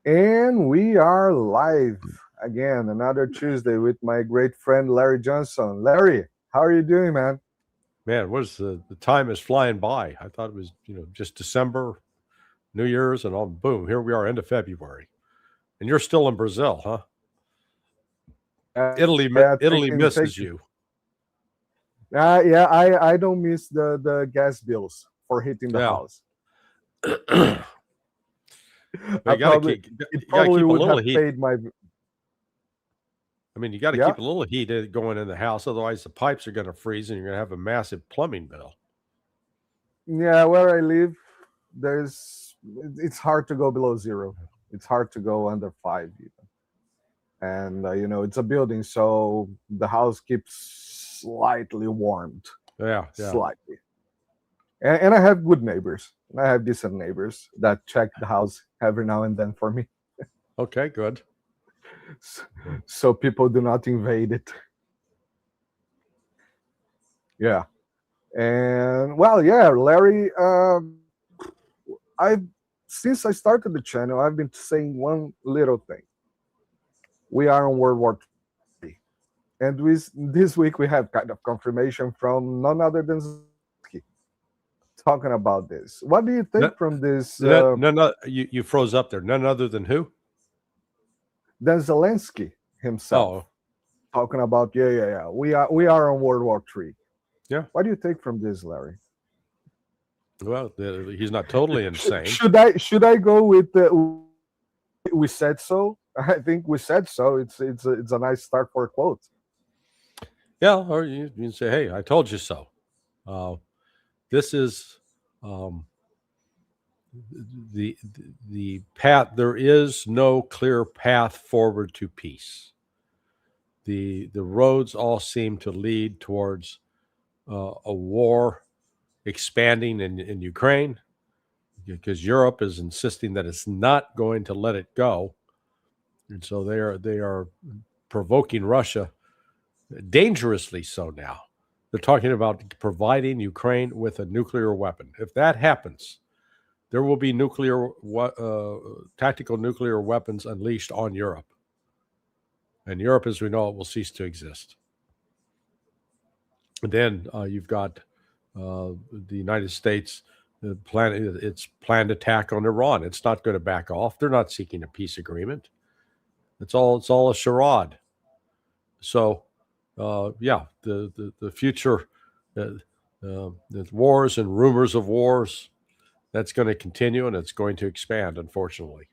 And we are live again, another Tuesday with my great friend Larry Johnson. Larry, how are you doing, man? Man, what's the time is flying by. I thought it was, just December, New Year's, and all. Boom, here we are, end of February, and you're still in Brazil, huh? Yeah, Italy taking misses you. yeah, I don't miss the gas bills for heating the Yeah, house. but I you got to probably keep it you got to probably keep a would little have heat. paid my I mean, you got to yeah. keep a little heat going in the house, otherwise the pipes are going to freeze, and you're going to have a massive plumbing bill. Yeah, where I live, there's it's hard to go below zero. It's hard to go under five even. And it's a building, so the house keeps slightly warmed, Yeah, yeah. slightly. And I have good neighbors. I have decent neighbors that check the house every now and then for me, Okay, good. so, so people do not invade it. Yeah, and well, yeah, Larry. I Since I started the channel, I've been saying one little thing. We are on World War III, and this week we have kind of confirmation from none other than Zelensky talking about this. What do you No, think from this? no. You froze up there. None other than who? Than Zelensky himself Oh, talking about yeah. We are on World War III. yeah. What do you take from this, Larry? Well, he's not totally insane. Should I go with we said so? I think we said so. It's a nice start for a quote. Yeah, or you can say, "Hey, I told you so." Uh, this is um, the the path. There is no clear path forward to peace. The roads all seem to lead towards a war expanding in Ukraine, because Europe is insisting that it's not going to let it go, and so they are provoking Russia dangerously so now. They're talking about providing Ukraine with a nuclear weapon. If that happens, there will be tactical nuclear weapons unleashed on Europe. And Europe, as we know it, will cease to exist. And then you've got the United States its planned attack on Iran. It's not going to back off. They're not seeking a peace agreement. It's all a charade. So, yeah, the future, uh, the wars and rumors of wars, that's going to continue, and it's going to expand, unfortunately.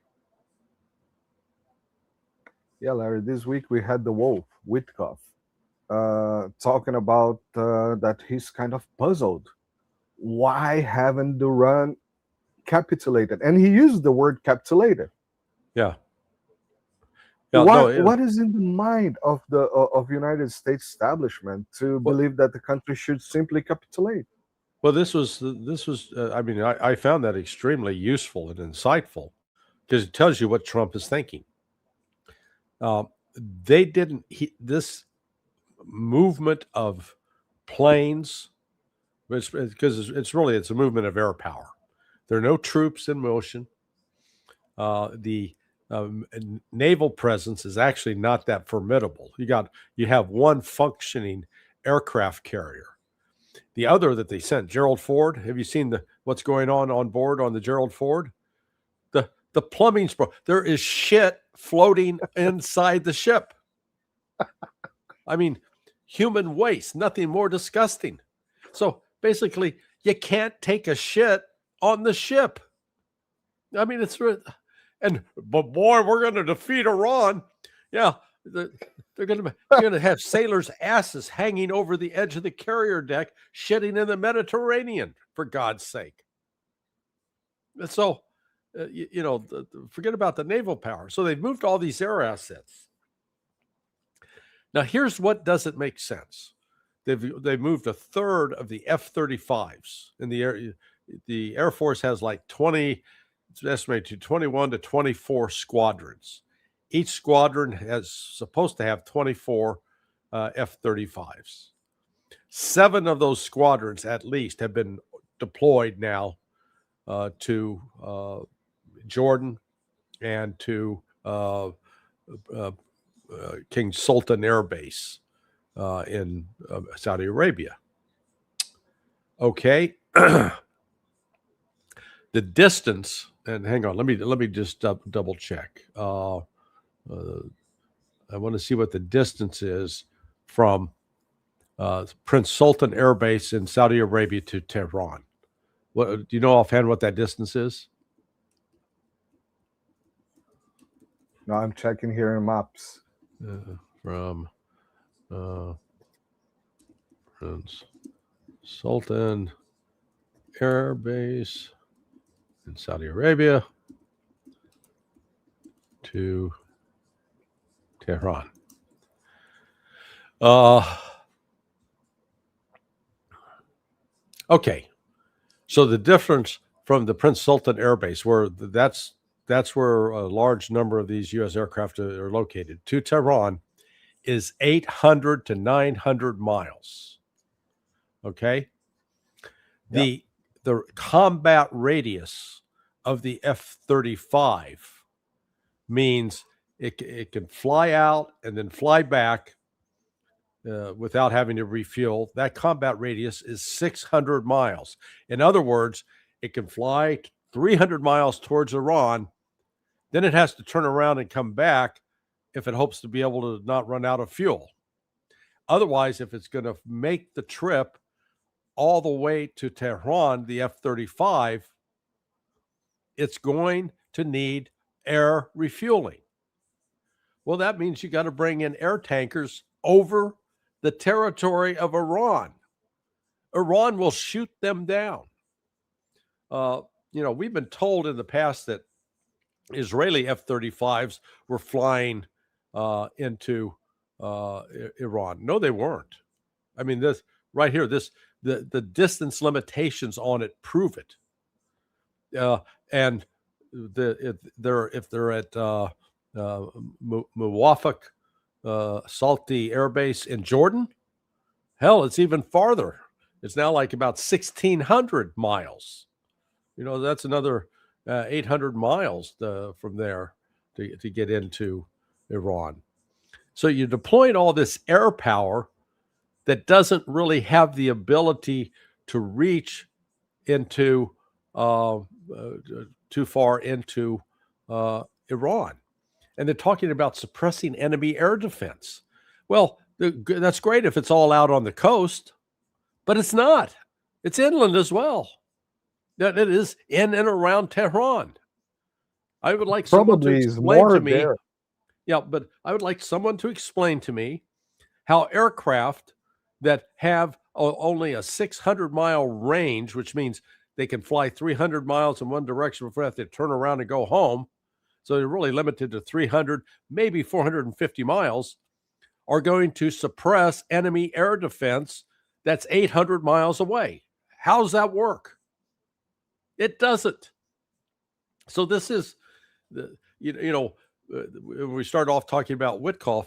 Yeah, Larry. This week we had the Wolf Witkoff talking about that he's kind of puzzled. Why haven't the run capitulated? And he used the word capitulated. Yeah, yeah, no, What is in the mind of the of United States establishment to well, believe that the country should simply capitulate? well, this was. I mean, I found that extremely useful and insightful, because it tells you what Trump is thinking. Uh, they didn't. This movement of planes, because it's a movement of air power. There are no troops in motion. The naval presence is actually not that formidable. You have one functioning aircraft carrier. The other that they sent, Gerald Ford. Have you seen what's going on board on the Gerald Ford? The plumbing's broke. There is shit floating inside the ship. I mean, human waste, nothing more disgusting. So basically, you can't take a shit on the ship. I mean, but boy, we're going to defeat Iran. Yeah, they're going to have sailors' asses hanging over the edge of the carrier deck, shitting in the Mediterranean, for God's sake. And so, forget about the naval power. So they've moved all these air assets. Now, here's what doesn't make sense. They've moved a third of the F-35s in the air. The Air Force has like 20. It's estimated to 21 to 24 squadrons. Each squadron is supposed to have 24 F-35s. 7 of those squadrons, at least, have been deployed now to Jordan and to King Sultan Air Base in Saudi Arabia. Okay. The distance, and hang on, let me just double check. I want to see what the distance is from Prince Sultan Air Base in Saudi Arabia to Tehran. What do you know offhand what that distance is? No, I'm checking here in maps. From Prince Sultan Air Base in Saudi Arabia to Tehran. Okay, so the difference from the Prince Sultan Air Base, where that's where a large number of these U.S. aircraft are located, to Tehran, is 800 to 900 miles. Okay, yep. The combat radius of the F-35 means it can fly out and then fly back without having to refuel. That combat radius is 600 miles. In other words, it can fly 300 miles towards Iran, then it has to turn around and come back if it hopes to be able to not run out of fuel. Otherwise, if it's going to make the trip all the way to Tehran, the F-35, it's going to need air refueling. Well, that means you got to bring in air tankers over the territory of Iran. Iran will shoot them down. We've been told in the past that Israeli F-35s were flying into Iran. No, they weren't. I mean, this right here, the distance limitations on it prove it. And if they're at Muwafaq Salti Air Base in Jordan, hell, it's even farther. It's now like about 1,600 miles. That's another 800 miles from there to get into Iran. So you're deploying all this air power that doesn't really have the ability to reach into too far into Iran. And they're talking about suppressing enemy air defense. Well, that's great if it's all out on the coast, but it's not. It's inland as well. That it is in and around Tehran. I would like someone to explain to me. There. Yeah, but I would like someone to explain to me how aircraft that have only a 600-mile range, which means they can fly 300 miles in one direction before they have to turn around and go home. So they're really limited to 300, maybe 450 miles, are going to suppress enemy air defense that's 800 miles away. How does that work? It doesn't. So this is, when we start off talking about Witkoff,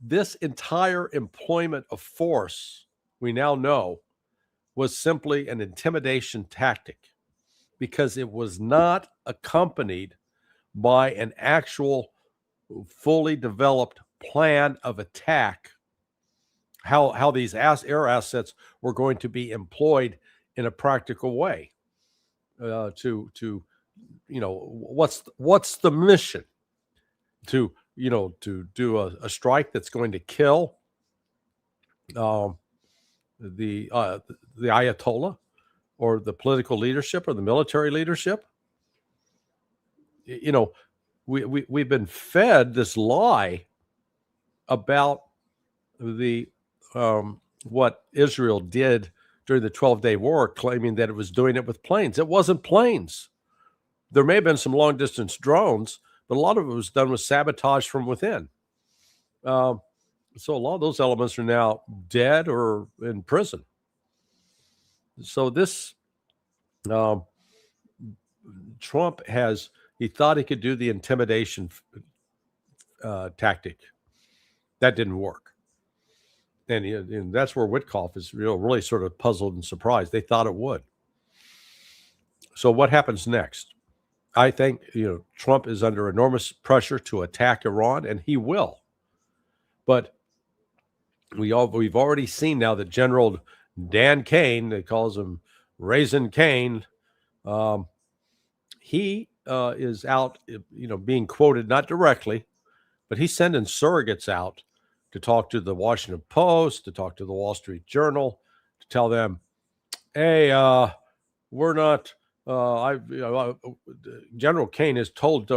this entire employment of force, we now know, was simply an intimidation tactic because it was not accompanied by an actual fully developed plan of attack, how these air assets were going to be employed in a practical way. What's the mission? To do a strike that's going to kill the Ayatollah or the political leadership or the military leadership? We've been fed this lie about the what Israel did during the 12-day war, claiming that it was doing it with planes. It wasn't planes. There may have been some long-distance drones, but a lot of it was done with sabotage from within. So a lot of those elements are now dead or in prison. So this Trump he thought he could do the intimidation tactic. That didn't work. And that's where Witkoff is really sort of puzzled and surprised. They thought it would. So what happens next? I think Trump is under enormous pressure to attack Iran, and he will. But we've already seen now that General Dan Kane, they calls him Raisin Kane, he is out, being quoted not directly, but he's sending surrogates out to talk to the Washington Post, to talk to the Wall Street Journal, to tell them, hey, we're not. General Kane has told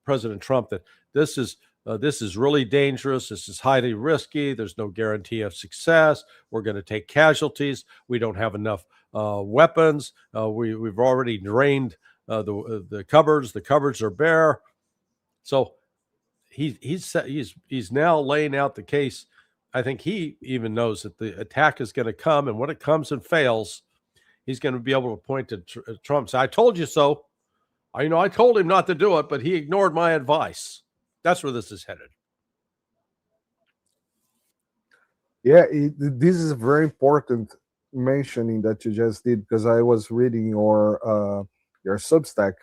President Trump that this is really dangerous. This is highly risky. There's no guarantee of success. We're going to take casualties. We don't have enough weapons. We've already drained the cupboards. The cupboards are bare. So he's now laying out the case. I think he even knows that the attack is going to come, and when it comes and fails, he's going to be able to point to Trump and say, I told you so. I told him not to do it, but he ignored my advice. That's where this is headed. Yeah, this is a very important mentioning that you just did, because I was reading your Substack.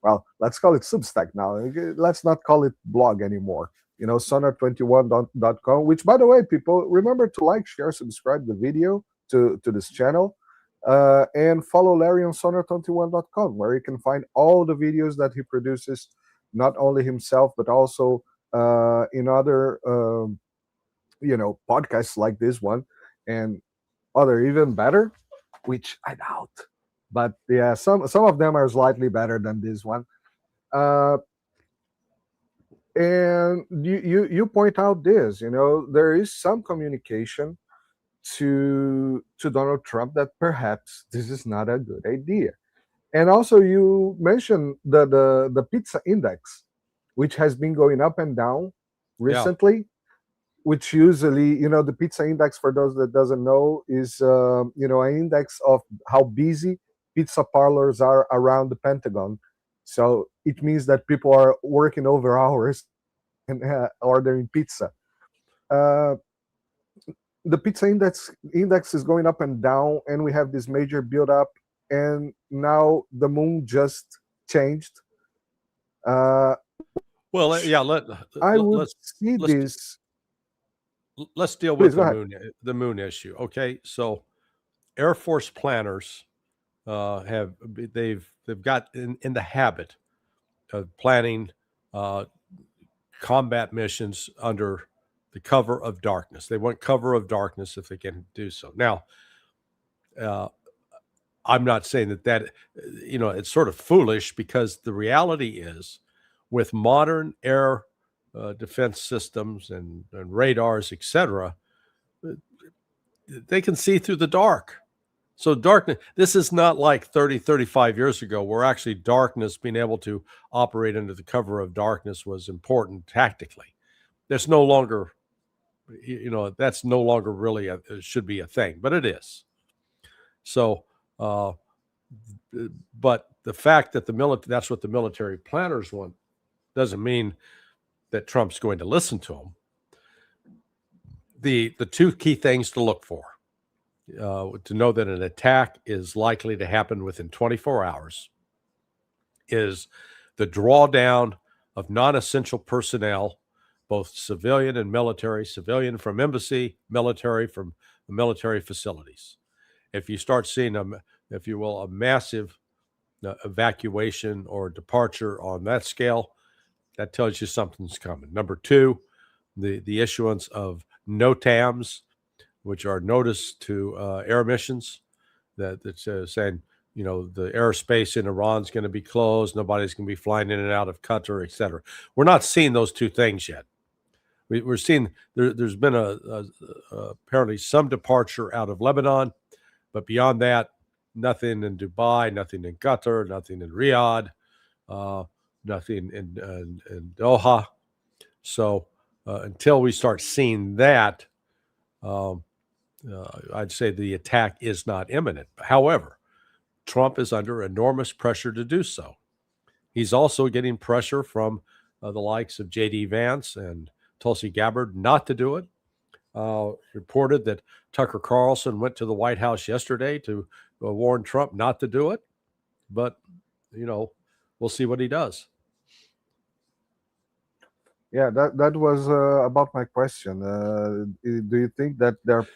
Well, let's call it Substack now. Let's not call it blog anymore. Sonar21.com, which, by the way, people, remember to like, share, subscribe the video to this channel. And follow Larry on Sonar21.com, where you can find all the videos that he produces, not only himself, but also in other, podcasts like this one, and other even better, which I doubt. But yeah, some of them are slightly better than this one. And you point out this, there is some communication to Donald Trump that perhaps this is not a good idea. And also you mentioned the pizza index, which has been going up and down recently, which usually, the pizza index, for those that doesn't know, is an index of how busy pizza parlors are around the Pentagon. So it means that people are working over hours and ordering pizza. The pizza index is going up and down, and we have this major build-up, and now the moon just changed. Let's deal with the moon issue. Okay, so Air Force planners they've got in the habit of planning combat missions under the cover of darkness. They want cover of darkness if they can do so. Now, I'm not saying that it's sort of foolish, because the reality is, with modern air defense systems and radars, etc., they can see through the dark. So darkness, this is not like 30, 35 years ago, where actually darkness, being able to operate under the cover of darkness, was important tactically. There's no longer, that's no longer really should be a thing, but it is. So, but the fact that that's what the military planners want, doesn't mean that Trump's going to listen to them. The two key things to look for, to know that an attack is likely to happen within 24 hours, is the drawdown of non-essential personnel, both civilian and military, civilian from embassy, military from the military facilities. If you start seeing a massive evacuation or departure on that scale, that tells you something's coming. Number two, the issuance of NOTAMs, which are notice to air missions, that's saying, the airspace in Iran is going to be closed. Nobody's going to be flying in and out of Qatar, et cetera. We're not seeing those two things yet. We're seeing there's been apparently some departure out of Lebanon, but beyond that, nothing in Dubai, nothing in Qatar, nothing in Riyadh, nothing in Doha. So until we start seeing that, I'd say the attack is not imminent. However, Trump is under enormous pressure to do so. He's also getting pressure from the likes of J.D. Vance and Tulsi Gabbard not to do it. Reported that Tucker Carlson went to the White House yesterday to warn Trump not to do it. But, we'll we'll see what he does. Yeah, that was about my question. Do you think that there are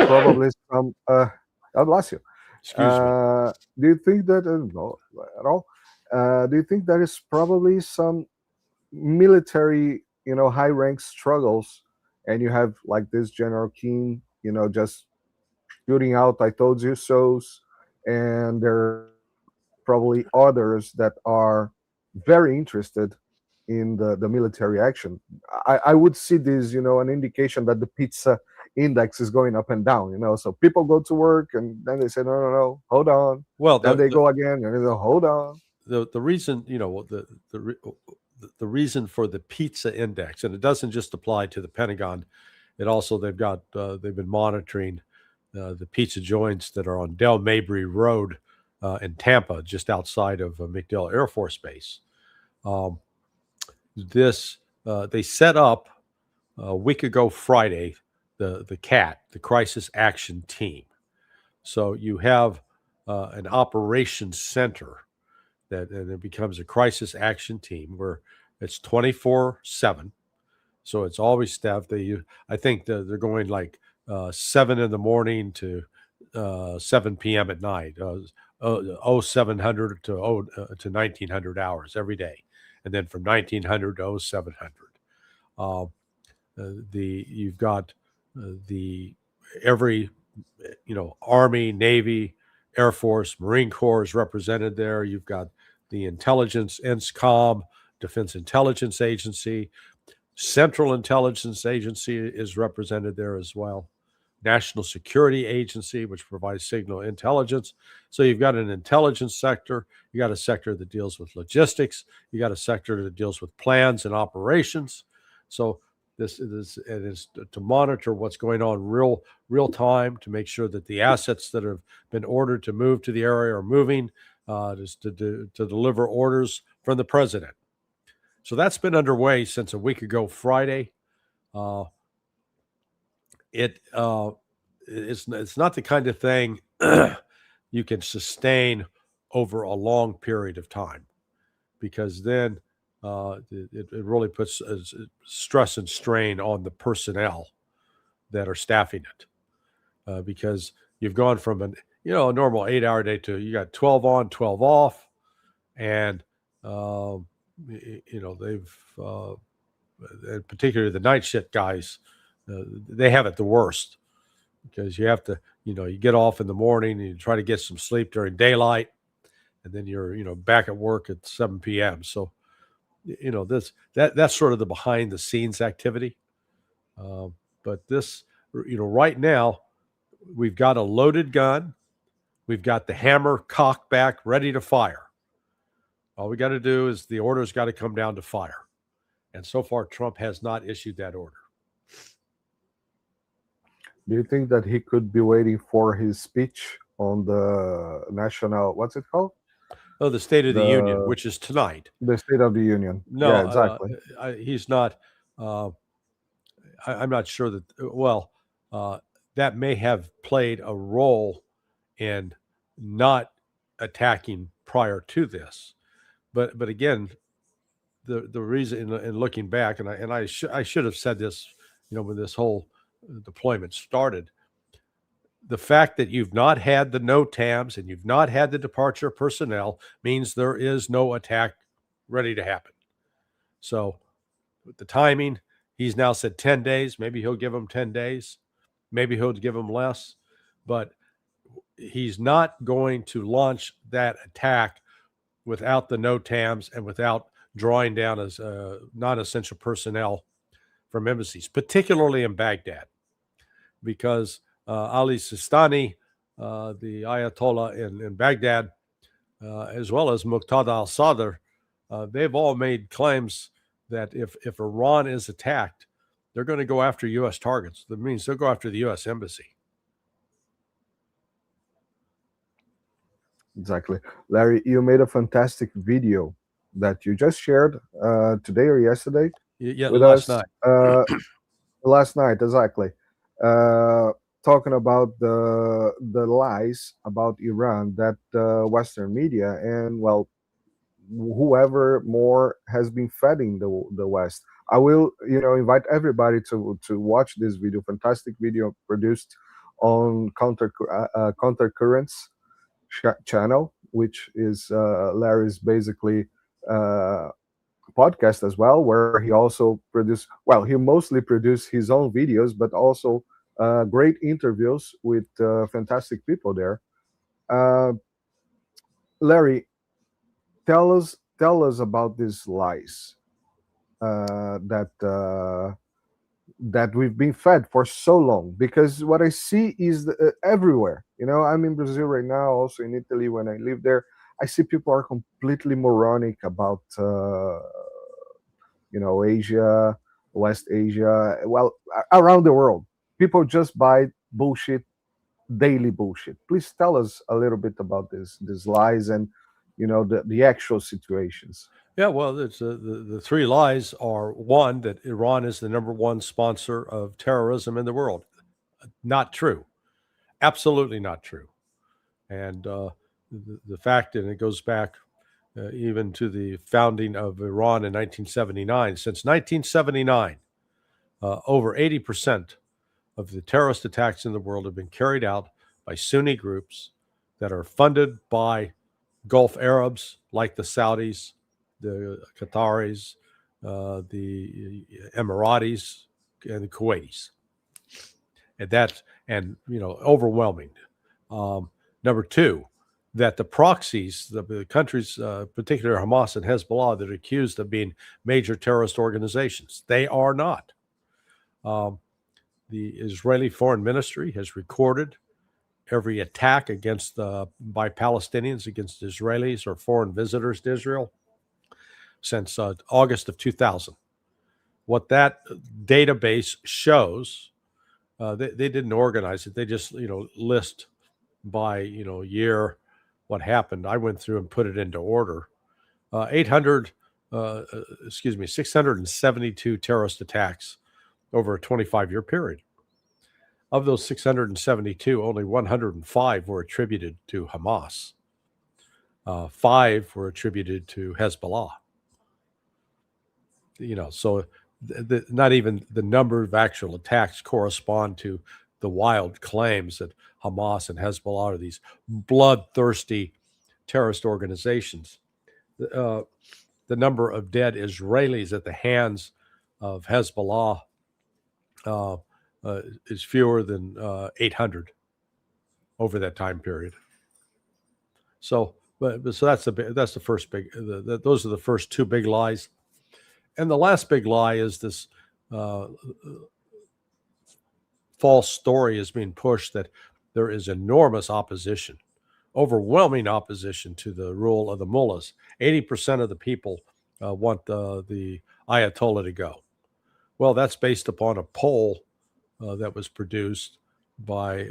probably some? God bless you. Excuse me. Do you think that no at all? Do you think there is probably some military, high rank struggles, and you have like this General King, just shooting out "I told you so's," and there are probably others that are very interested in the military action. I would see this, an indication that the pizza index is going up and down, So people go to work and then they say, no, no, no, hold on. Well, then they go again and they go, hold on. The reason, the reason for the pizza index, and it doesn't just apply to the Pentagon. It also, they've been monitoring the pizza joints that are on Del Mabry Road in Tampa, just outside of MacDill Air Force Base. They set up a week ago Friday the CAT, the Crisis Action Team. So you have an operations center and it becomes a crisis action team where it's 24/7. So it's always staffed. I think they're going like 7 in the morning to 7 p.m. at night, 0700 to 1900 hours every day, and then from 1900 to 0700. You've got every Army, Navy, Air Force, Marine Corps is represented there. You've got the intelligence, INSCOM, Defense Intelligence Agency, Central Intelligence Agency is represented there as well. National Security Agency, which provides signal intelligence. So you've got an intelligence sector, you got a sector that deals with logistics, you got a sector that deals with plans and operations. So it is to monitor what's going on real time, to make sure that the assets that have been ordered to move to the area are moving, to deliver orders from the president. So that's been underway since a week ago Friday. It's not the kind of thing you can sustain over a long period of time, because then it really puts stress and strain on the personnel that are staffing it, because you've gone from a normal 8-hour day to you got 12 on, 12 off, and they've and particularly the night shift guys, they have it the worst, because you have to you get off in the morning and you try to get some sleep during daylight, and then you're back at work at 7 p.m. So that's sort of the behind the scenes activity. But this, right now, we've got a loaded gun. We've got the hammer cocked back, ready to fire. All we got to do is the order's got to come down to fire. And so far, Trump has not issued that order. Do you think that he could be waiting for his speech on the national, what's it called? Oh, the State of the Union, which is tonight. The State of the Union. No, yeah, exactly. He's not. I'm not sure that. That may have played a role in not attacking prior to this, but again, the reason in looking back, and I should have said this, when this whole deployment started, the fact that you've not had the NOTAMs and you've not had the departure personnel means there is no attack ready to happen. So with the timing, he's now said 10 days. Maybe he'll give them 10 days. Maybe he'll give them less. But he's not going to launch that attack without the NOTAMs and without drawing down as non-essential personnel from embassies, particularly in Baghdad, because Ali Sistani, the Ayatollah in Baghdad, as well as Muqtada al-Sadr, they've all made claims that if Iran is attacked, they're going to go after U.S. targets. That means they'll go after the U.S. embassy. Exactly. Larry, you made a fantastic video that you just shared today or yesterday. Yeah, with last us. night. Last night, exactly. Talking about the lies about Iran that Western media and, well, whoever more has been feeding the West. I will, invite everybody to watch this video, fantastic video produced on Counter Currents channel, which is Larry's basically podcast as well, where he also produced. Well, he mostly produced his own videos, but also great interviews with fantastic people there. Uh, Larry, tell us about these lies that we've been fed for so long. Because what I see is everywhere. I'm in Brazil right now, also in Italy. When I live there, I see people are completely moronic about Asia, West Asia, well, around the world. People just buy bullshit, daily bullshit. Please tell us a little bit about these lies and the actual situations. Yeah, well, it's the three lies are: one, that Iran is the number one sponsor of terrorism in the world. Not true. Absolutely not true. And the fact, and it goes back even to the founding of Iran in 1979. Since 1979, over 80% of the terrorist attacks in the world have been carried out by Sunni groups that are funded by Gulf Arabs like the Saudis, the Qataris, the Emiratis, and the Kuwaitis. And overwhelming. Number two, that the proxies, the countries, particularly Hamas and Hezbollah, that are accused of being major terrorist organizations, they are not. The Israeli Foreign Ministry has recorded every attack by Palestinians against Israelis or foreign visitors to Israel since August of 2000. What that database shows, they didn't organize it. They just list by year what happened. I went through and put it into order. 672 terrorist attacks over a 25-year period. Of those 672, only 105 were attributed to Hamas. 5 were attributed to Hezbollah. So not even the number of actual attacks correspond to the wild claims that Hamas and Hezbollah are these bloodthirsty terrorist organizations. The number of dead Israelis at the hands of Hezbollah is fewer than 800 over that time period. So that's the first big. Those are the first two big lies, and the last big lie is this false story is being pushed that there is enormous opposition, overwhelming opposition to the rule of the mullahs. 80% of the people want the Ayatollah to go. Well, that's based upon a poll that was produced by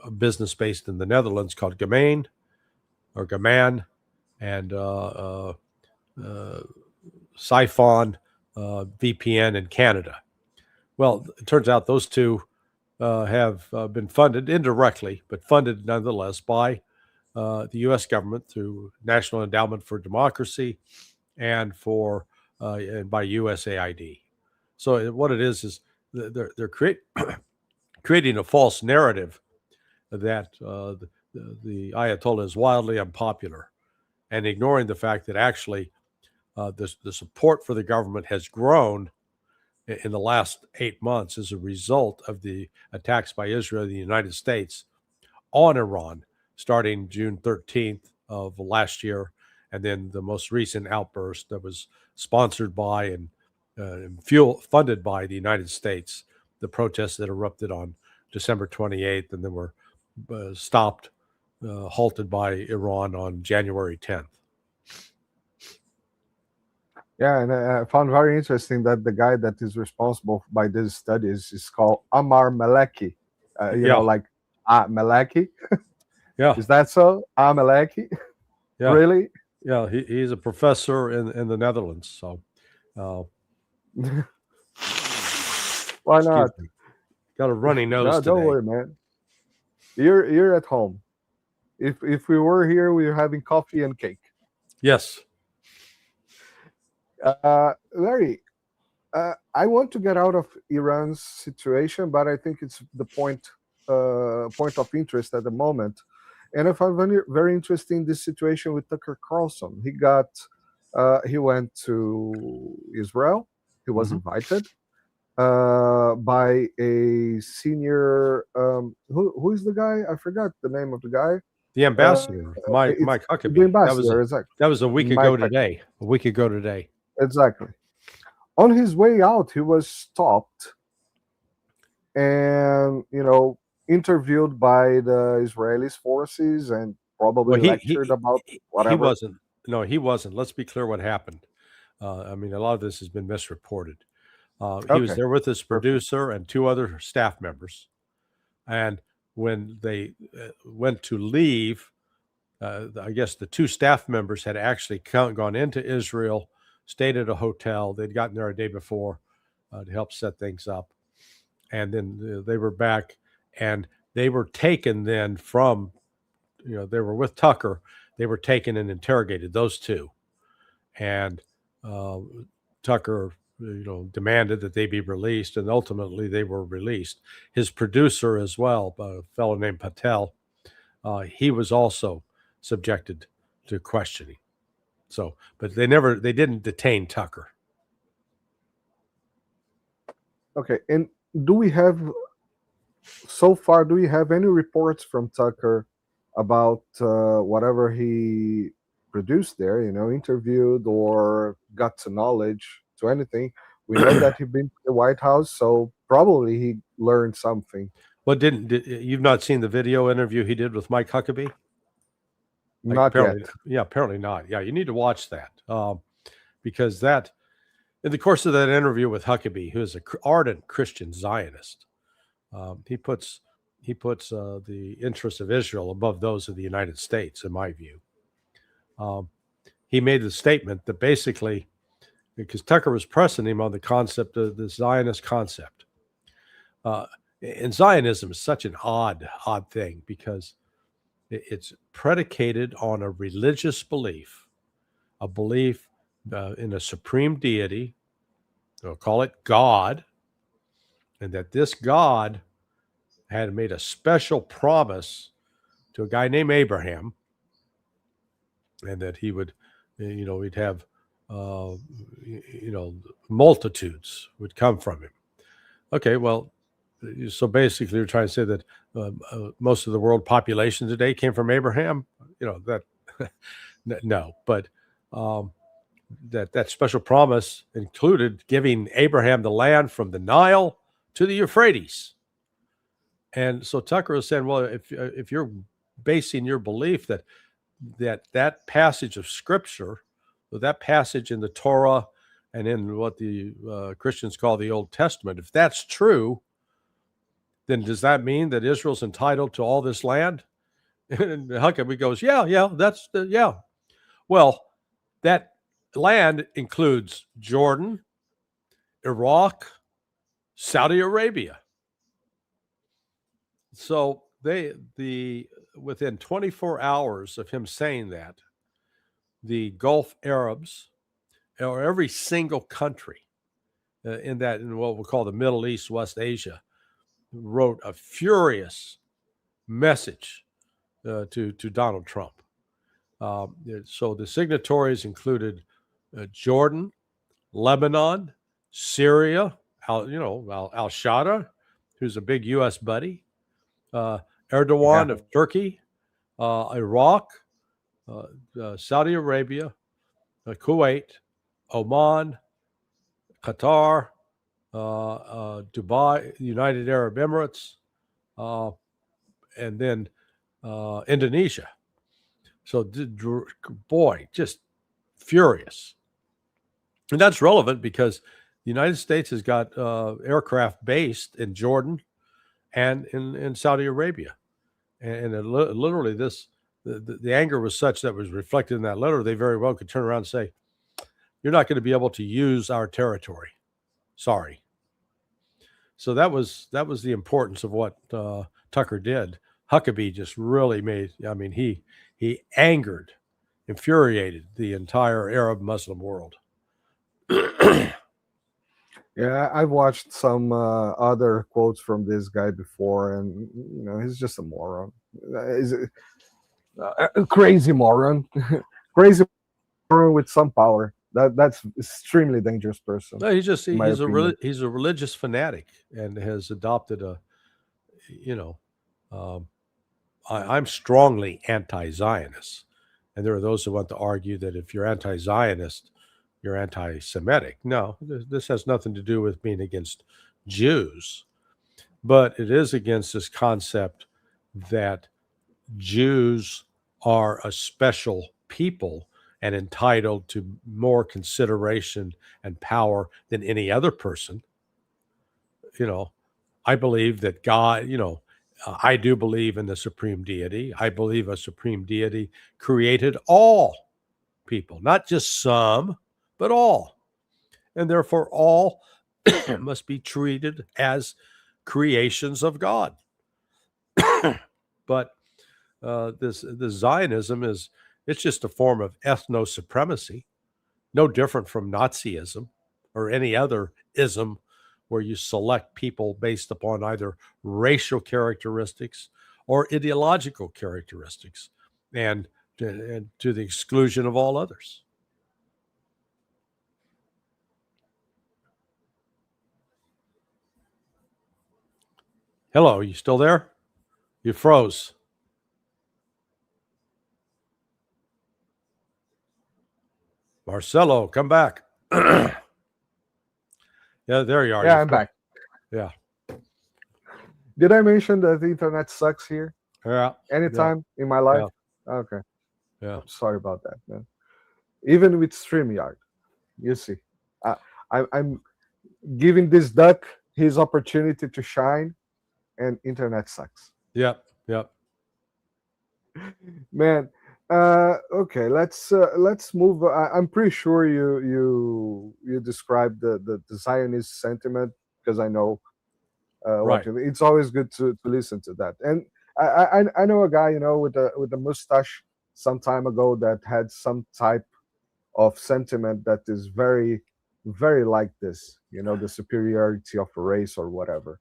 a business based in the Netherlands called Gaman, and Siphon VPN in Canada. Well, it turns out those two have been funded indirectly, but funded nonetheless by the U.S. government through National Endowment for Democracy and by USAID. So what it is they're creating a false narrative that the Ayatollah is wildly unpopular, and ignoring the fact that actually the support for the government has grown in the last 8 months as a result of the attacks by Israel and the United States on Iran, starting June 13th of last year, and then the most recent outburst that was sponsored by and funded by the United States, the protests that erupted on December 28th and then were halted by Iran on January 10th. Yeah, and I found very interesting that the guy that is responsible by these studies is called Amar Maleki. Like Maleki. Yeah, is that so? Maleki. Yeah, really? Yeah, he's a professor in the Netherlands. So, why not? Got a runny nose. No, today. Don't worry, man. You're at home. If we were here, we were having coffee and cake. Yes. Larry, I want to get out of Iran's situation, but I think it's the point of interest at the moment. And I find very interesting this situation with Tucker Carlson. He went to Israel. He was invited by a senior. Who is the guy? I forgot the name of the guy. The ambassador, Mike Huckabee. The ambassador, exactly. That was a week ago today. A week ago today. Exactly. On his way out, he was stopped and, interviewed by the Israeli forces and probably lectured about whatever. He wasn't. Let's be clear what happened. I mean, a lot of this has been misreported. He was there with his producer and two other staff members. And when they went to leave, I guess the two staff members had actually gone into Israel, stayed at a hotel. They'd gotten there a day before to help set things up. And then they were back, and they were taken then from, they were with Tucker. They were taken and interrogated, those two. And Tucker, demanded that they be released, and ultimately they were released. His producer as well, a fellow named Patel, he was also subjected to questioning. So, but they didn't detain Tucker. Okay. And do we have any reports from Tucker about whatever he produced there, interviewed or got to knowledge to anything? We know that he'd been to the White House, so probably he learned something. But you've not seen the video interview he did with Mike Huckabee? Not yet. Yeah, apparently not. Yeah, you need to watch that because that, in the course of that interview with Huckabee, who is an ardent Christian Zionist, he puts the interests of Israel above those of the United States, in my view. He made the statement that basically, because Tucker was pressing him on the concept of the Zionist concept. And Zionism is such an odd thing because it's predicated on a religious belief, a belief in a supreme deity, they'll call it God, and that this God had made a special promise to a guy named Abraham, and that he would, he'd have, multitudes would come from him. Okay, well, so basically you're trying to say that most of the world population today came from Abraham? That no, but that special promise included giving Abraham the land from the Nile to the Euphrates. And so Tucker was saying, well, if you're basing your belief that passage of Scripture, that passage in the Torah and in what the Christians call the Old Testament, if that's true, then does that mean that Israel's entitled to all this land? And Huckabee goes, yeah. Well, that land includes Jordan, Iraq, Saudi Arabia. So within 24 hours of him saying that, the Gulf Arabs, or every single country in what we'll call the Middle East, West Asia, wrote a furious message to Donald Trump. So the signatories included Jordan, Lebanon, Syria, al-Shaddai, who's a big U.S. buddy, Erdogan of Turkey, Iraq, Saudi Arabia, Kuwait, Oman, Qatar, Dubai, United Arab Emirates, and then Indonesia. So, boy, just furious. And that's relevant because the United States has got aircraft based in Jordan and in Saudi Arabia. And literally the anger was such that was reflected in that letter, they very well could turn around and say, you're not going to be able to use our territory. Sorry. So that was the importance of what Tucker did. Huckabee just really he angered infuriated the entire Arab Muslim world. Yeah, I've watched some other quotes from this guy before, and he's just a moron. He's a crazy moron, crazy moron with some power. That's extremely dangerous person. No, he's a religious fanatic and has adopted I'm strongly anti-Zionist, and there are those who want to argue that if you're anti-Zionist, you're anti-Semitic. No, this has nothing to do with being against Jews, but it is against this concept that Jews are a special people and entitled to more consideration and power than any other person. I believe that God, I do believe in the supreme deity. I believe a supreme deity created all people, not just some, but all. And therefore, all must be treated as creations of God. But this Zionism it's just a form of ethno-supremacy, no different from Nazism or any other ism where you select people based upon either racial characteristics or ideological characteristics and to the exclusion of all others. Hello, you still there? You froze. Marcelo, come back. Yeah, there you are. Yeah, I'm back. Yeah. Did I mention that the internet sucks here? Yeah. Anytime in my life? Yeah. Okay. Yeah. Sorry about that, man. Even with StreamYard, you see, I'm giving this duck his opportunity to shine, and internet sucks. Yep. Yep. Man. Okay, let's move. I'm pretty sure you described the Zionist sentiment, because I know Right. it's always good to listen to that. And I know a guy with a mustache some time ago that had some type of sentiment that is very, very like this. The superiority of a race or whatever.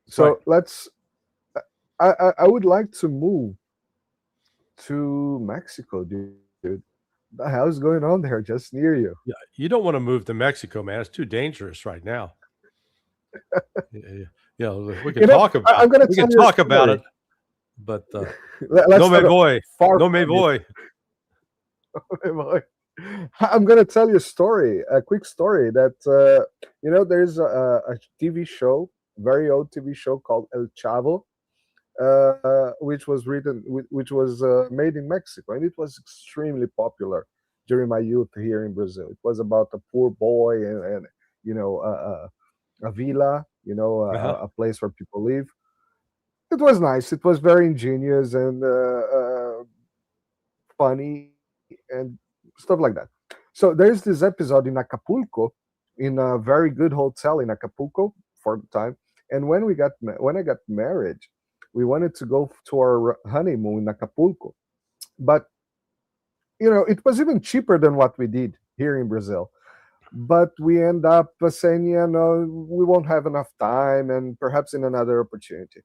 So let's. I would like to move to Mexico, dude. The hell is going on there just near you? Yeah, you don't want to move to Mexico, man. It's too dangerous right now. We can talk about. We can talk about it, but no me voy. No me voy. I'm gonna tell you a quick story that there's a TV show, very old TV show called El Chavo. Which was made in Mexico, and it was extremely popular during my youth here in Brazil. It was about a poor boy and a villa, a place where people live. It was nice. It was very ingenious and funny and stuff like that. So there's this episode in Acapulco, in a very good hotel in Acapulco for the time. And when I got married, we wanted to go to our honeymoon in Acapulco, but it was even cheaper than what we did here in Brazil. But we end up saying, we won't have enough time, and perhaps in another opportunity.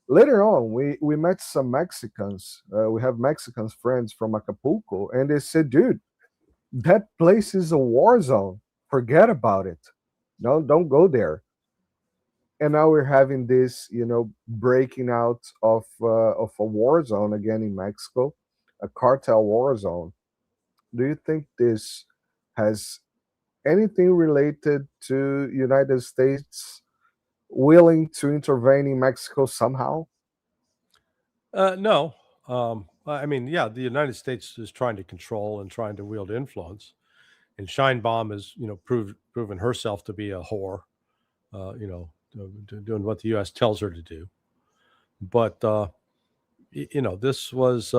Later on, we met some Mexicans. We have Mexican friends from Acapulco, and they said, "Dude, that place is a war zone. Forget about it. No, don't go there." And now we're having this, breaking out of a war zone again in Mexico, a cartel war zone. Do you think this has anything related to United States willing to intervene in Mexico somehow? No. The United States is trying to control and trying to wield influence, and Sheinbaum has, proven herself to be a whore. Doing what the U.S. tells her to do. But, this was,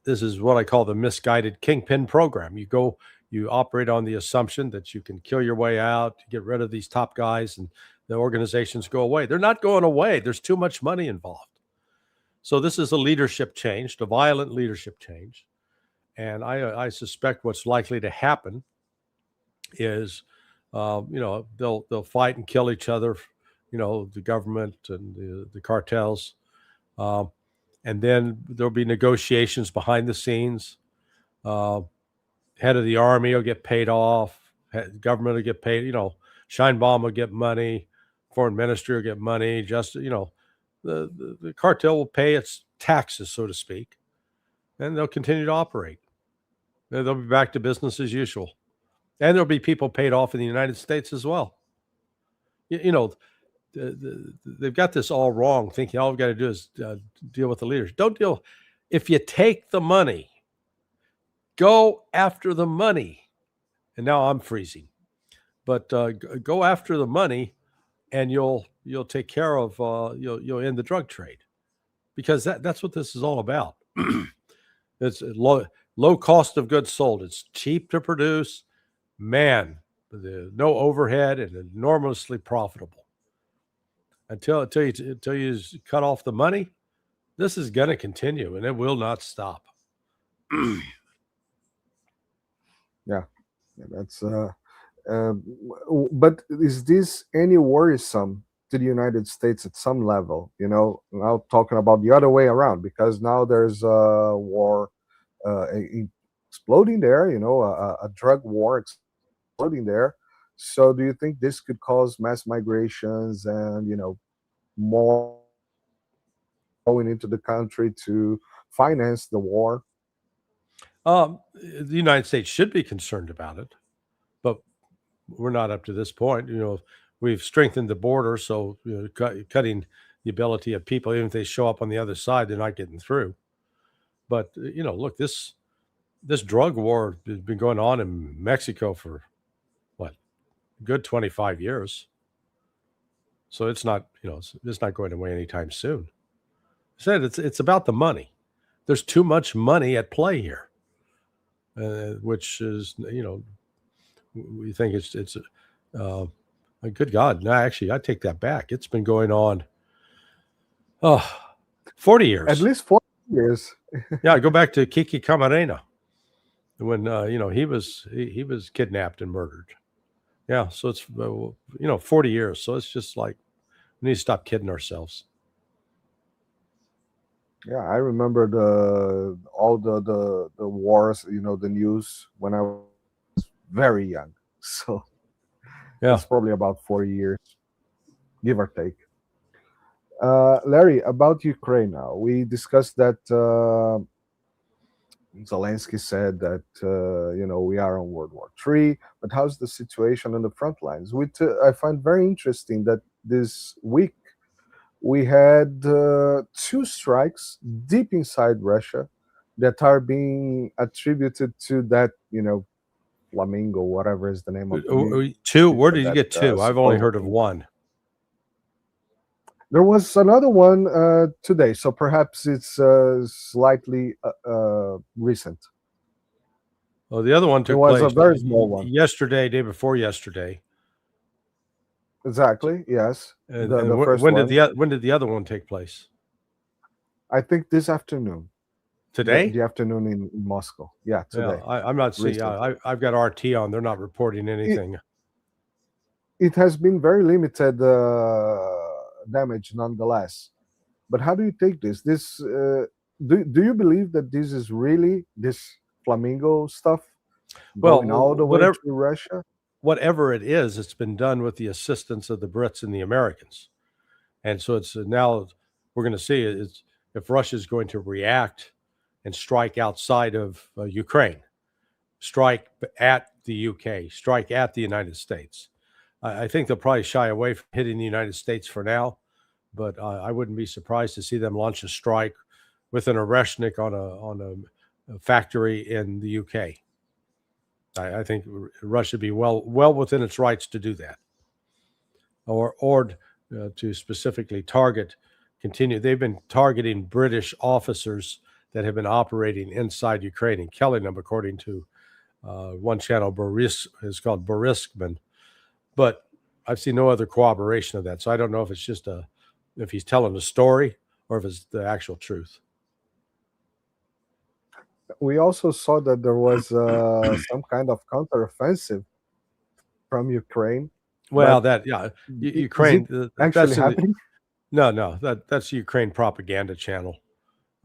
this is what I call the misguided kingpin program. You operate on the assumption that you can kill your way out, get rid of these top guys, and the organizations go away. They're not going away. There's too much money involved. So this is a leadership change, a violent leadership change. And I suspect what's likely to happen is, they'll fight and kill each other, the government and the cartels. And then there'll be negotiations behind the scenes. Head of the army will get paid off. Government will get paid. Scheinbaum will get money. Foreign ministry will get money. The cartel will pay its taxes, so to speak, and they'll continue to operate. They'll be back to business as usual. And there'll be people paid off in the United States as well. They've got this all wrong, thinking all we've got to do is deal with the leaders. Don't deal. If you take the money, go after the money. And now I'm freezing. But go after the money, and you'll take care of, you'll end the drug trade. Because that's what this is all about. It's low cost of goods sold. It's cheap to produce. Man, no overhead and enormously profitable. Until you cut off the money, this is going to continue, and it will not stop. Yeah, that's. But is this any worrisome to the United States at some level? Now talking about the other way around, because now there's a war exploding there. A drug war exploding there. So do you think this could cause mass migrations and, more going into the country to finance the war? The United States should be concerned about it, but we're not up to this point. We've strengthened the border, so cutting the ability of people, even if they show up on the other side, they're not getting through. But look, this drug war has been going on in Mexico for good 25 years. So it's not, it's not going away anytime soon. I said it's about the money. There's too much money at play here, which is, we think it's a good God. No, actually, I take that back. It's been going on 40 years. At least 40 years. Yeah, go back to Kiki Camarena when, he was kidnapped and murdered. Yeah, so it's 40 years. So it's just like we need to stop kidding ourselves. Yeah, I remember all the wars, the news when I was very young. So yeah, it's probably about 40 years, give or take. Larry, about Ukraine now. We discussed that Zelensky said that, we are on World War III, but how's the situation on the front lines? I find very interesting that this week we had 2 strikes deep inside Russia that are being attributed to that, Flamingo, whatever is the name of it. 2? Where did you get 2? I've only heard of 1. There was another one today, so perhaps it's slightly recent. Well, the other one took place. It place was a very small one. Yesterday, day before yesterday. Exactly. Yes. And when did the other one take place? I think this afternoon. Today? The afternoon in Moscow. Yeah, today. Yeah, I'm not seeing. I've got RT on. They're not reporting anything. It has been very limited damage, nonetheless. But how do you take this? This do you believe that this is really this Flamingo stuff going all the way to Russia? Whatever it is, it's been done with the assistance of the Brits and the Americans, and so it's now we're going to see if Russia is going to react and strike outside of Ukraine, strike at the UK, strike at the United States. I think they'll probably shy away from hitting the United States for now, but I wouldn't be surprised to see them launch a strike with an Oreshnik on a factory in the UK. I think Russia would be well within its rights to do that, or to specifically continue. They've been targeting British officers that have been operating inside Ukraine and killing them, according to one channel, is called Boriskman. But I've seen no other corroboration of that. So I don't know if it's just if he's telling a story or if it's the actual truth. We also saw that there was some kind of counteroffensive from Ukraine. Well, but Ukraine actually happening? No, that's Ukraine propaganda channel.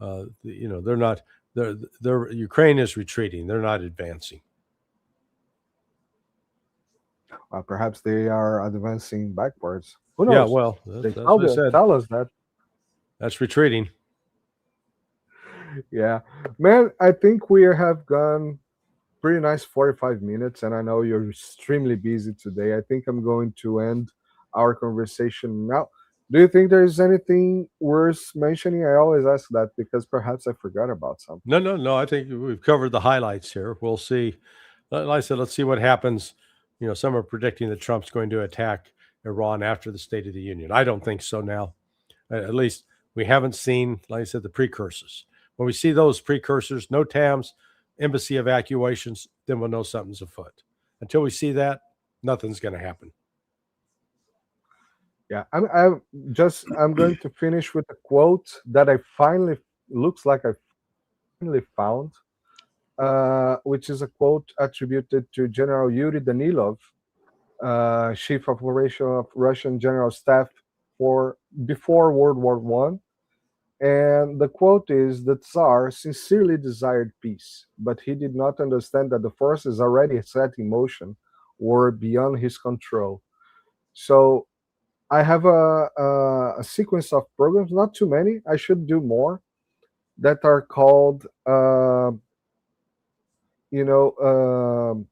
They're not. They're Ukraine is retreating. They're not advancing. Perhaps they are advancing backwards. Who knows? Yeah, well, they said. Tell us that. That's retreating. Yeah, man, I think we have gone pretty nice 45 minutes, and I know you're extremely busy today. I think I'm going to end our conversation now. Do you think there's anything worth mentioning? I always ask that because perhaps I forgot about something. No. I think we've covered the highlights here. We'll see. Like I said, let's see what happens. Some are predicting that Trump's going to attack Iran after the State of the Union. I don't think so now. At least we haven't seen, like I said, the precursors. When we see those precursors, no TAMs, embassy evacuations, then we'll know something's afoot. Until we see that, nothing's going to happen. Yeah, I'm going to finish with a quote that I finally found, which is a quote attributed to General Yuri Danilov, chief of operation of Russian General Staff before World War I. And the quote is, "The Tsar sincerely desired peace, but he did not understand that the forces already set in motion were beyond his control." So I have a sequence of programs, not too many, I should do more, that are called,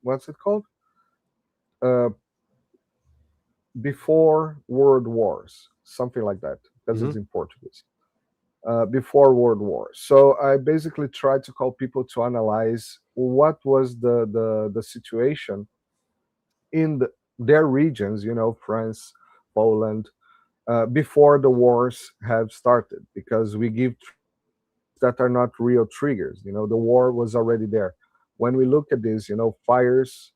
what's it called? Before World Wars, something like that, because it's in Portuguese. Before World War. So I basically tried to call people to analyze what was the situation in their regions, France, Poland, before the wars have started, because we give that are not real triggers. The war was already there. When we look at this, fires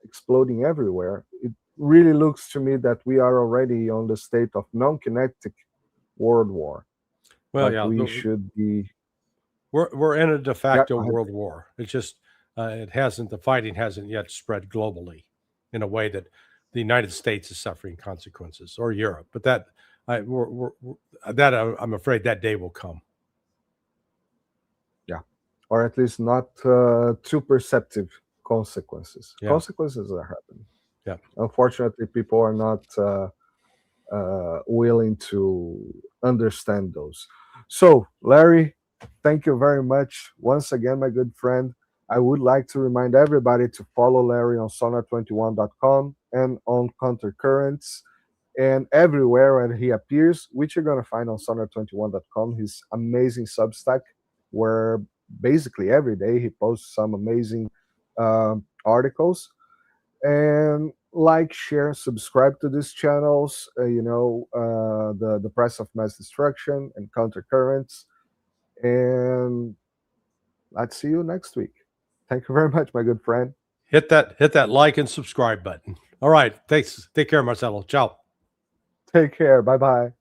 exploding everywhere, it really looks to me that we are already on the state of non-kinetic world war. Well, yeah, we should be. We're in a de facto world war. It's just the fighting hasn't yet spread globally in a way that the United States is suffering consequences, or Europe. But I'm afraid that day will come. Yeah, or at least not too perceptive consequences. Yeah. Consequences are happening. Yeah. Unfortunately, people are not willing to understand those. So, Larry, thank you very much once again, my good friend. I would like to remind everybody to follow Larry on sonar21.com and on Countercurrents and everywhere where he appears, which you're going to find on sonar21.com, his amazing Substack, where basically every day he posts some amazing articles. And like, share, subscribe to these channels, the Press of Mass Destruction and Countercurrents. And let's see you next week. Thank you very much, my good friend. Hit that like and subscribe button. All right. Thanks. Take care, Marcelo. Ciao. Take care. Bye-bye.